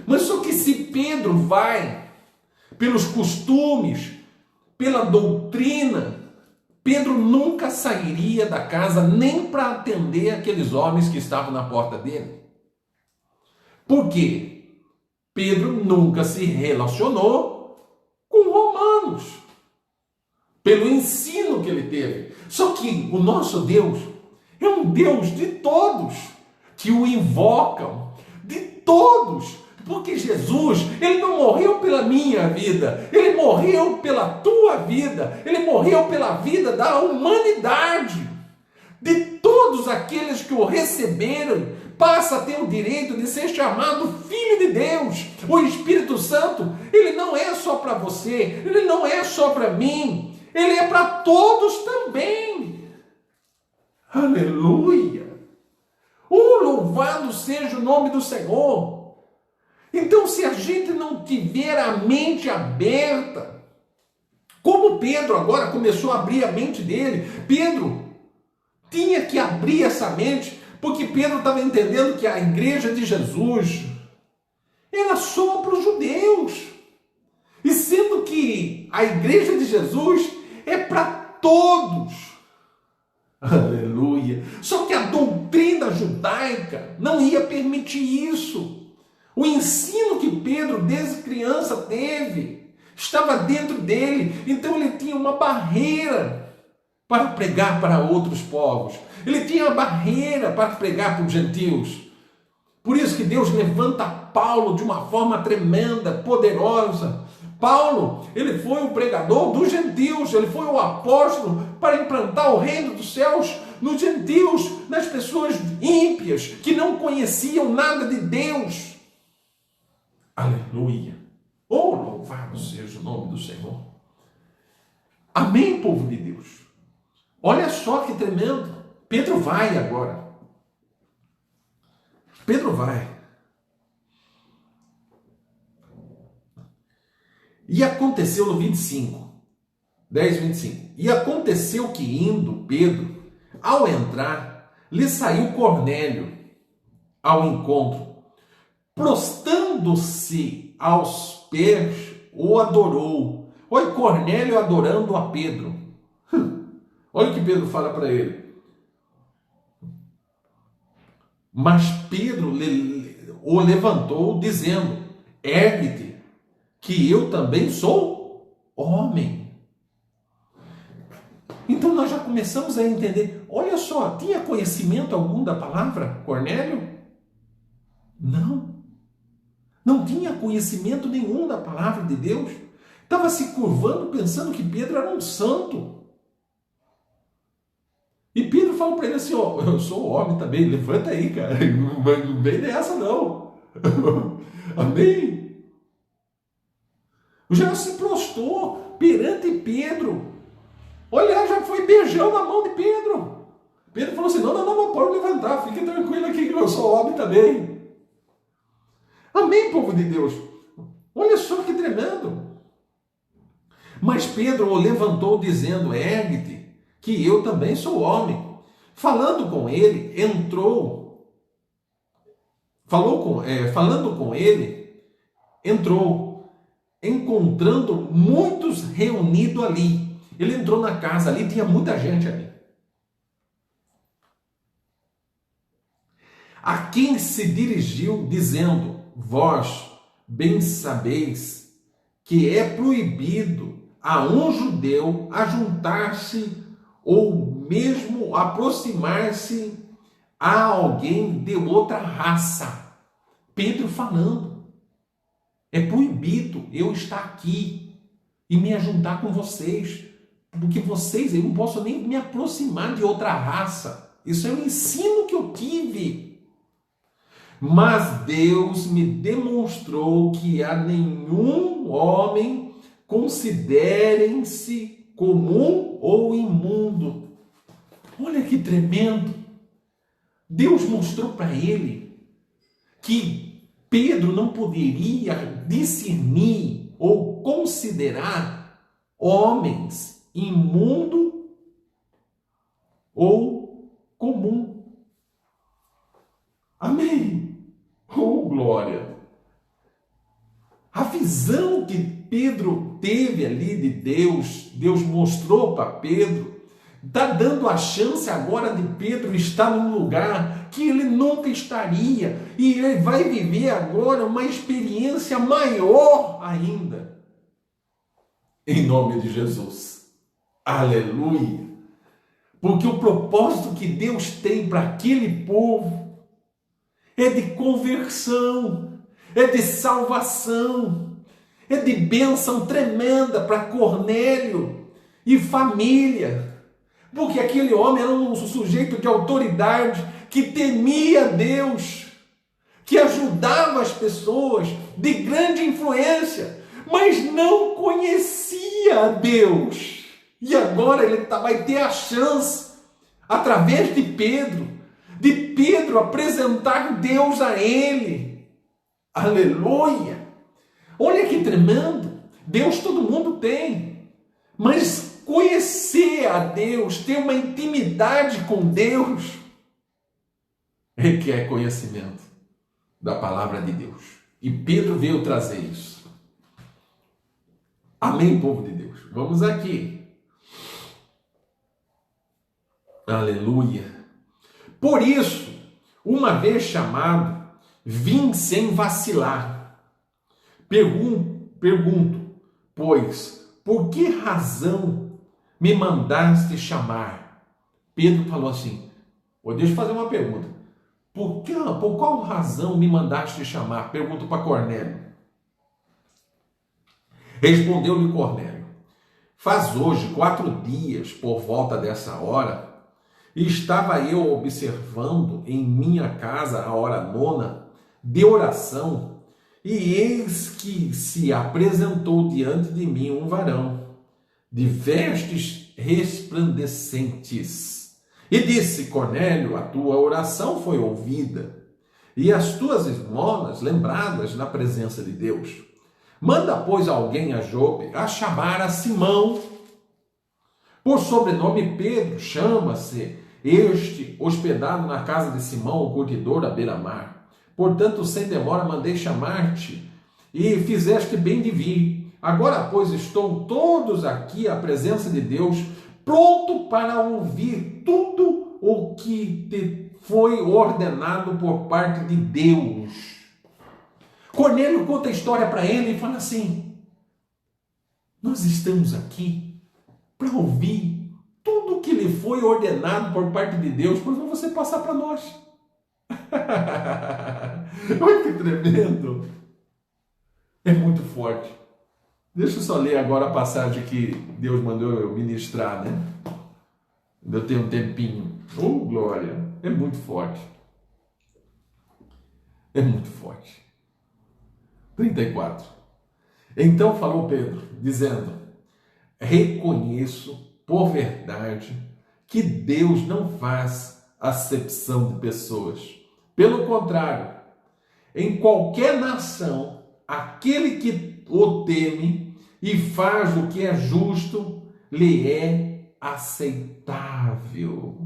Mas só que se Pedro vai pelos costumes, pela doutrina, Pedro nunca sairia da casa nem para atender aqueles homens que estavam na porta dele. Por quê? Pedro nunca se relacionou com romanos, pelo ensino que ele teve. Só que o nosso Deus é um Deus de todos, que o invocam, de todos. Porque Jesus, ele não morreu pela minha vida, ele morreu pela tua vida, ele morreu pela vida da humanidade. De todos aqueles que o receberam, passa a ter o direito de ser chamado Filho de Deus. O Espírito Santo, ele não é só para você, ele não é só para mim, ele é para todos também. Aleluia! Louvado seja o nome do Senhor! Então, se a gente não tiver a mente aberta, como Pedro agora começou a abrir a mente dele, Pedro tinha que abrir essa mente, porque Pedro estava entendendo que a igreja de Jesus era só para os judeus. E sendo que a igreja de Jesus é para todos. Aleluia! Só que a doutrina judaica não ia permitir isso. O ensino que Pedro, desde criança, teve, estava dentro dele. Então ele tinha uma barreira para pregar para outros povos. Ele tinha uma barreira para pregar para os gentios. Por isso que Deus levanta Paulo de uma forma tremenda, poderosa. Paulo, ele foi o pregador dos gentios, ele foi o apóstolo para implantar o reino dos céus nos gentios, nas pessoas ímpias, que não conheciam nada de Deus. Aleluia! Oh, louvado seja o nome do Senhor! Amém, povo de Deus! Olha só que tremendo! Pedro vai agora. Pedro vai. E aconteceu no 25, 10, 25. E aconteceu que indo Pedro Ao entrar, lhe saiu Cornélio ao encontro. Prostando-se aos pés, o adorou. Olha Cornélio adorando a Pedro. Olha o que Pedro fala para ele. Mas Pedro o levantou, dizendo: ergue-te, que eu também sou homem. Então nós já começamos a entender. Olha só, tinha conhecimento algum da palavra, Cornélio? Não tinha conhecimento nenhum da palavra de Deus. Estava se curvando pensando que Pedro era um santo. E Pedro falou para ele assim: ó, eu sou homem também, levanta aí, cara, não vem dessa não. Amém? Já se prostrou perante Pedro. Olha, já foi beijão na mão de Pedro. Pedro falou assim: não pode levantar, fique tranquilo aqui que eu sou homem também. Amém, povo de Deus? Olha só que tremendo. Mas Pedro o levantou dizendo: ergue-te, que eu também sou homem. Falando com ele, entrou, encontrando muitos reunidos ali. Ele entrou na casa, ali tinha muita gente ali. A quem se dirigiu dizendo: vós bem sabeis que é proibido a um judeu ajuntar-se ou mesmo aproximar-se a alguém de outra raça. Pedro falando: é proibido eu estar aqui e me ajuntar com vocês, porque vocês, eu não posso nem me aproximar de outra raça. Isso é um ensino que eu tive. Mas Deus me demonstrou que a nenhum homem considerem-se comum ou imundo. Olha que tremendo. Deus mostrou para ele que Pedro não poderia discernir ou considerar homens imundo ou comum. Amém. Oh, glória! A visão que Pedro teve ali de Deus, Deus mostrou para Pedro, está dando a chance agora de Pedro estar num lugar que ele nunca estaria, e ele vai viver agora uma experiência maior ainda. Em nome de Jesus. Aleluia! Porque o propósito que Deus tem para aquele povo é de conversão, é de salvação, é de bênção tremenda para Cornélio e família. Porque aquele homem era um sujeito de autoridade, que temia Deus, que ajudava as pessoas, de grande influência, mas não conhecia a Deus. E agora ele vai ter a chance, através de Pedro apresentar Deus a ele. Aleluia! Olha que tremendo. Deus todo mundo tem, mas conhecer a Deus, ter uma intimidade com Deus, requer conhecimento da palavra de Deus. E Pedro veio trazer isso. Amém, povo de Deus? Vamos aqui. Aleluia! Por isso, uma vez chamado, vim sem vacilar. Pergunto, pois, por que razão me mandaste chamar? Pedro falou assim: deixa eu fazer uma pergunta. Por qual razão me mandaste chamar? Pergunto para Cornélio. Respondeu-lhe Cornélio: faz hoje 4 dias, por volta dessa hora, e estava eu observando em minha casa a hora 9 de oração, e eis que se apresentou diante de mim um varão, de vestes resplandecentes, e disse: Cornélio, a tua oração foi ouvida, e as tuas esmolas lembradas na presença de Deus. Manda, pois, alguém a Jope a chamar a Simão, por sobrenome Pedro, chama-se, este hospedado na casa de Simão, o curtidor, à beira-mar. Portanto, sem demora, mandei chamar-te, e fizeste bem de vir. Agora, pois, estão todos aqui à presença de Deus, pronto para ouvir tudo o que te foi ordenado por parte de Deus. Cornélio conta a história para ele e fala assim: nós estamos aqui para ouvir tudo que lhe foi ordenado por parte de Deus, por favor, você passar para nós. Olha que tremendo! É muito forte. Deixa eu só ler agora a passagem que Deus mandou eu ministrar, né? Eu tenho um tempinho. Oh, glória! É muito forte. É muito forte. 34. Então falou Pedro, dizendo: reconheço por verdade que Deus não faz acepção de pessoas. Pelo contrário, em qualquer nação, aquele que o teme e faz o que é justo, lhe é aceitável.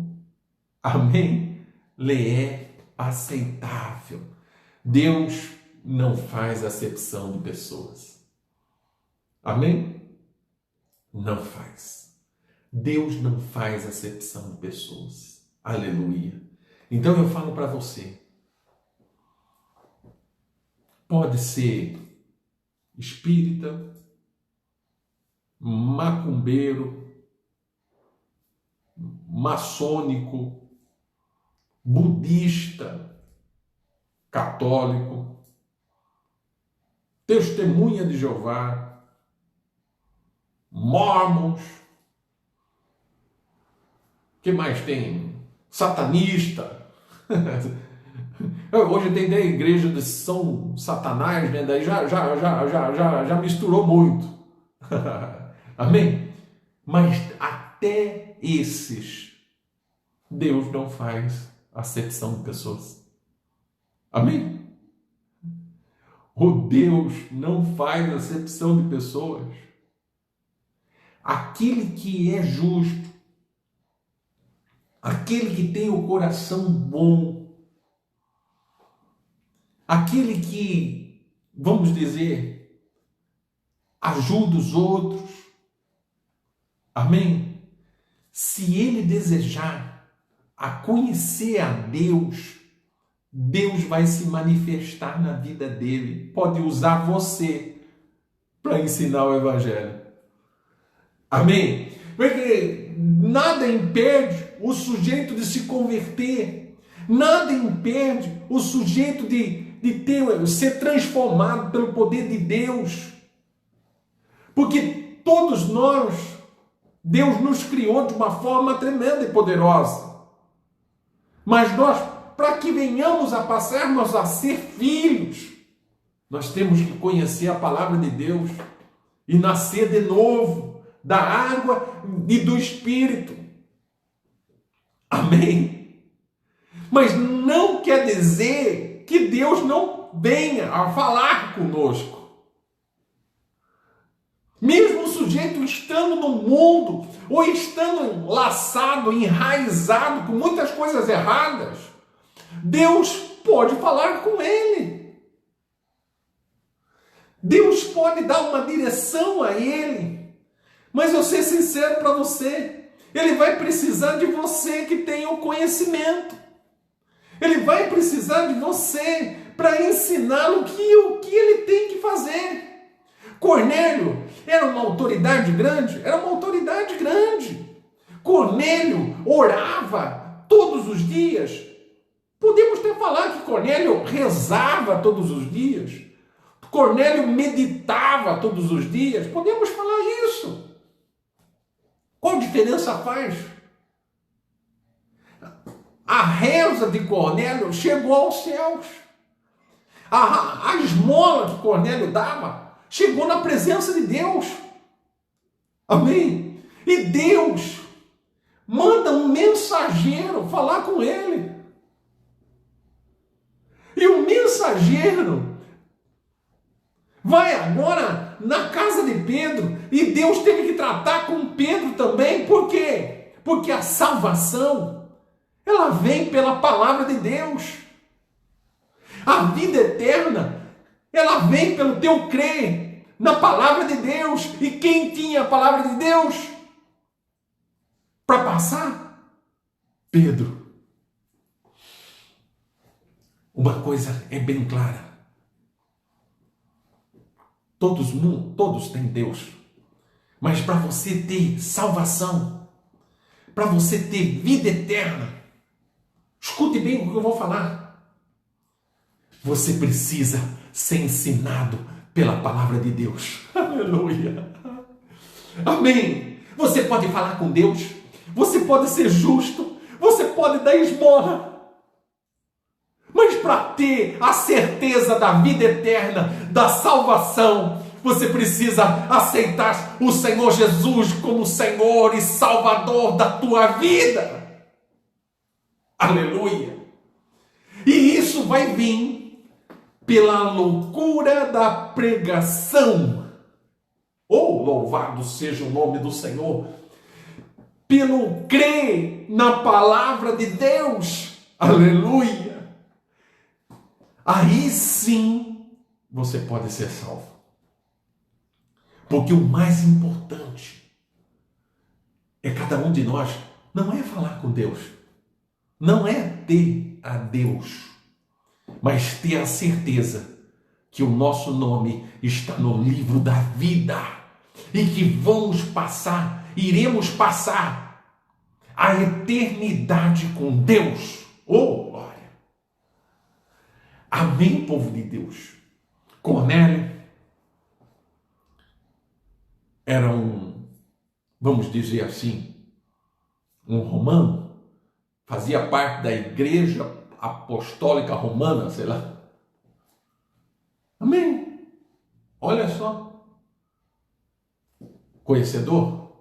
Amém? Lhe é aceitável. Deus não faz acepção de pessoas. Amém? Não faz. Deus não faz acepção de pessoas. Aleluia. Então eu falo para você, pode ser espírita, macumbeiro, maçônico, budista, católico, testemunha de Jeová, mormons, que mais tem? Satanista. Hoje tem a igreja de São Satanás, né? Daí já misturou muito. Amém? Mas até esses, Deus não faz acepção de pessoas. Amém? O Deus não faz acepção de pessoas. Aquele que é justo, aquele que tem o coração bom, aquele que, vamos dizer, ajuda os outros, amém? Se ele desejar a conhecer a Deus, Deus vai se manifestar na vida dele. Pode usar você para ensinar o evangelho. Amém? Porque nada impede o sujeito de se converter. Nada impede o sujeito de ser transformado pelo poder de Deus. Porque todos nós, Deus nos criou de uma forma tremenda e poderosa. Mas nós, para que venhamos a passarmos a ser filhos, nós temos que conhecer a palavra de Deus e nascer de novo da água e do Espírito. Amém? Mas não quer dizer que Deus não venha a falar conosco. Mesmo o sujeito estando no mundo, ou estando laçado, enraizado com muitas coisas erradas, Deus pode falar com ele. Deus pode dar uma direção a ele. Mas eu ser sincero para você, ele vai precisar de você que tenha o conhecimento. Ele vai precisar de você para ensiná-lo o que ele tem que fazer. Cornélio era uma autoridade grande? Era uma autoridade grande. Cornélio orava todos os dias. Podemos até falar que Cornélio rezava todos os dias. Cornélio meditava todos os dias. Podemos falar isso. Qual diferença faz? A reza de Cornélio chegou aos céus. A esmola que Cornélio dava chegou na presença de Deus. Amém? E Deus manda um mensageiro falar com ele. E o mensageiro vai agora na casa de Pedro. E Deus teve que tratar com Pedro também. Por quê? Porque a salvação ela vem pela palavra de Deus. A vida eterna, ela vem pelo teu crer na palavra de Deus. E quem tinha a palavra de Deus para passar? Pedro. Uma coisa é bem clara. Todos têm Deus. Mas para você ter salvação, para você ter vida eterna, escute bem o que eu vou falar. Você precisa ser ensinado pela palavra de Deus. Aleluia. Amém. Você pode falar com Deus. Você pode ser justo. Você pode dar esmola. Mas para ter a certeza da vida eterna, da salvação, você precisa aceitar o Senhor Jesus como Senhor e Salvador da tua vida. Aleluia. E isso vai vir pela loucura da pregação. Oh, louvado seja o nome do Senhor. Pelo crer na palavra de Deus. Aleluia. Aí sim você pode ser salvo. Porque o mais importante é cada um de nós, não é falar com Deus, não é ter a Deus, mas ter a certeza que o nosso nome está no livro da vida e que iremos passar a eternidade com Deus. Oh, glória! Amém, povo de Deus. Cornélio era vamos dizer assim, um romano, fazia parte da igreja apostólica romana, sei lá. Amém? Olha só. Conhecedor?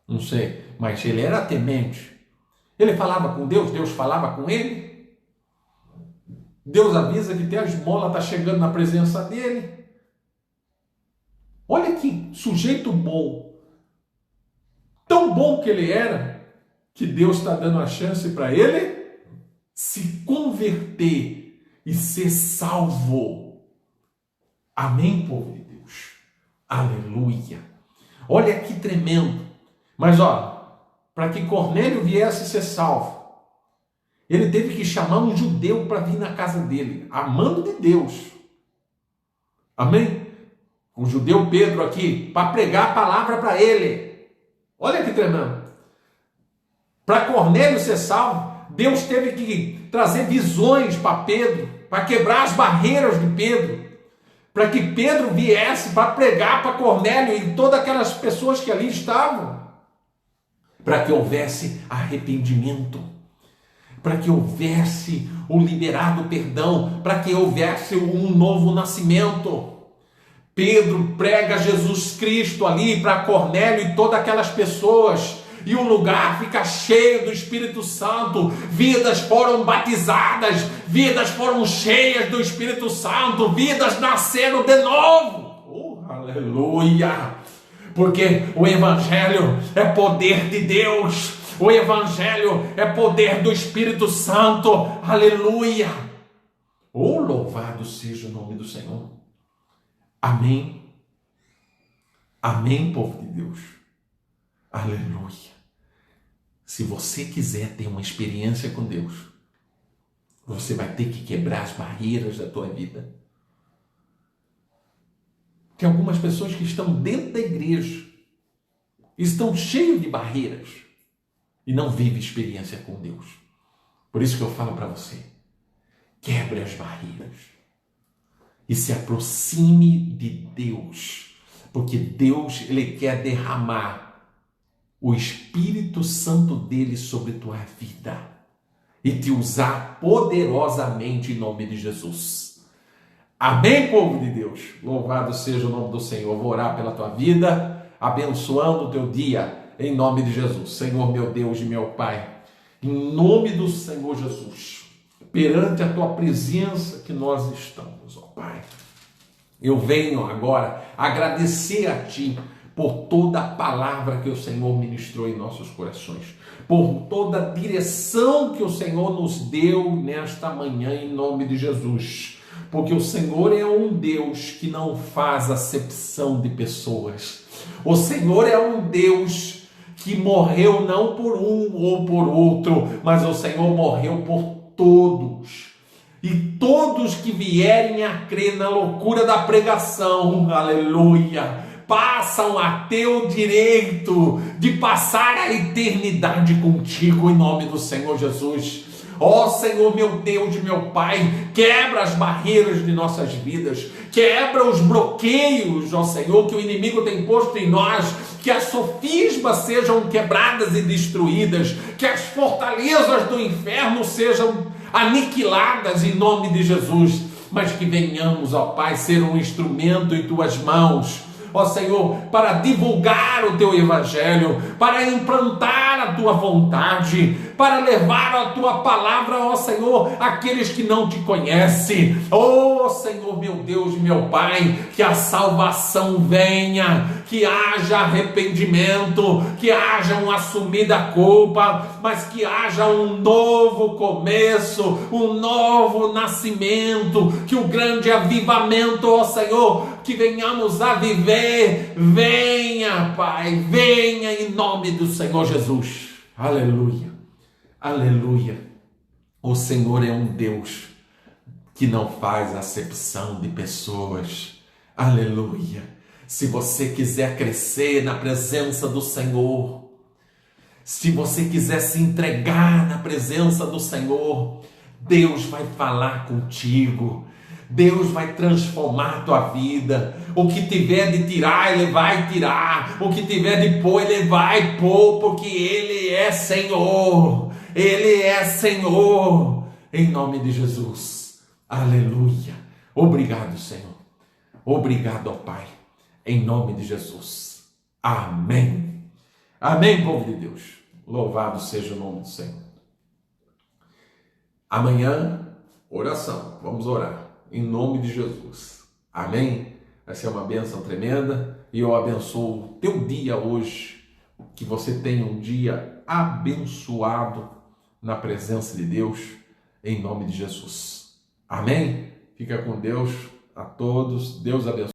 Não sei, mas ele era temente. Ele falava com Deus, Deus falava com ele. Deus avisa que tem a esmola, está chegando na presença dele. Olha que sujeito bom. Tão bom que ele era, que Deus está dando a chance para ele se converter e ser salvo. Amém, povo de Deus? Aleluia. Olha que tremendo. Mas para que Cornélio viesse ser salvo, ele teve que chamar um judeu para vir na casa dele, amando de Deus. Amém? O judeu Pedro aqui, para pregar a palavra para ele. Olha que tremendo. Para Cornélio ser salvo, Deus teve que trazer visões para Pedro, para quebrar as barreiras de Pedro, para que Pedro viesse para pregar para Cornélio e todas aquelas pessoas que ali estavam, para que houvesse arrependimento, para que houvesse o liberado perdão, para que houvesse um novo nascimento. Pedro prega Jesus Cristo ali para Cornélio e todas aquelas pessoas, e o lugar fica cheio do Espírito Santo. Vidas foram batizadas, vidas foram cheias do Espírito Santo, vidas nasceram de novo. Aleluia! Porque o Evangelho é poder de Deus, o Evangelho é poder do Espírito Santo. Aleluia! Louvado seja o nome do Senhor. Amém. Amém, povo de Deus. Aleluia. Se você quiser ter uma experiência com Deus, você vai ter que quebrar as barreiras da tua vida. Tem algumas pessoas que estão dentro da igreja, estão cheios de barreiras e não vivem experiência com Deus. Por isso que eu falo para você, quebre as barreiras e se aproxime de Deus, porque Deus, Ele quer derramar o Espírito Santo dele sobre tua vida e te usar poderosamente em nome de Jesus. Amém, povo de Deus? Louvado seja o nome do Senhor. Vou orar pela tua vida, abençoando o teu dia em nome de Jesus. Senhor, meu Deus e meu Pai, em nome do Senhor Jesus, perante a tua presença que nós estamos, ó Pai, eu venho agora agradecer a Ti por toda a palavra que o Senhor ministrou em nossos corações, por toda a direção que o Senhor nos deu nesta manhã, em nome de Jesus. Porque o Senhor é um Deus que não faz acepção de pessoas. O Senhor é um Deus que morreu não por um ou por outro, mas o Senhor morreu por todos. E todos que vierem a crer na loucura da pregação, aleluia, passam a ter o direito de passar a eternidade contigo, em nome do Senhor Jesus. Ó Senhor, meu Deus e meu Pai, quebra as barreiras de nossas vidas, quebra os bloqueios, ó Senhor, que o inimigo tem posto em nós, que as sofismas sejam quebradas e destruídas, que as fortalezas do inferno sejam aniquiladas em nome de Jesus, mas que venhamos, ó Pai, ser um instrumento em Tuas mãos, ó Senhor, para divulgar o Teu Evangelho, para implantar a Tua vontade, para levar a Tua palavra, ó Senhor, àqueles que não Te conhecem. Ó Senhor, meu Deus e meu Pai, que a salvação venha, que haja arrependimento, que haja um assumir da culpa, mas que haja um novo começo, um novo nascimento, que o grande avivamento, ó Senhor, que venhamos a viver, venha, Pai, venha em nome do Senhor Jesus. Aleluia, aleluia. O Senhor é um Deus que não faz acepção de pessoas. Aleluia. Se você quiser crescer na presença do Senhor, se você quiser se entregar na presença do Senhor, Deus vai falar contigo. Deus vai transformar a tua vida. O que tiver de tirar, Ele vai tirar. O que tiver de pôr, Ele vai pôr, porque Ele é Senhor. Ele é Senhor. Em nome de Jesus. Aleluia. Obrigado, Senhor. Obrigado, ó Pai. Em nome de Jesus. Amém. Amém, povo de Deus. Louvado seja o nome do Senhor. Amanhã, oração. Vamos orar. Em nome de Jesus. Amém? Vai ser uma bênção tremenda. E eu abençoo o teu dia hoje. Que você tenha um dia abençoado na presença de Deus. Em nome de Jesus. Amém? Fica com Deus a todos. Deus abençoe.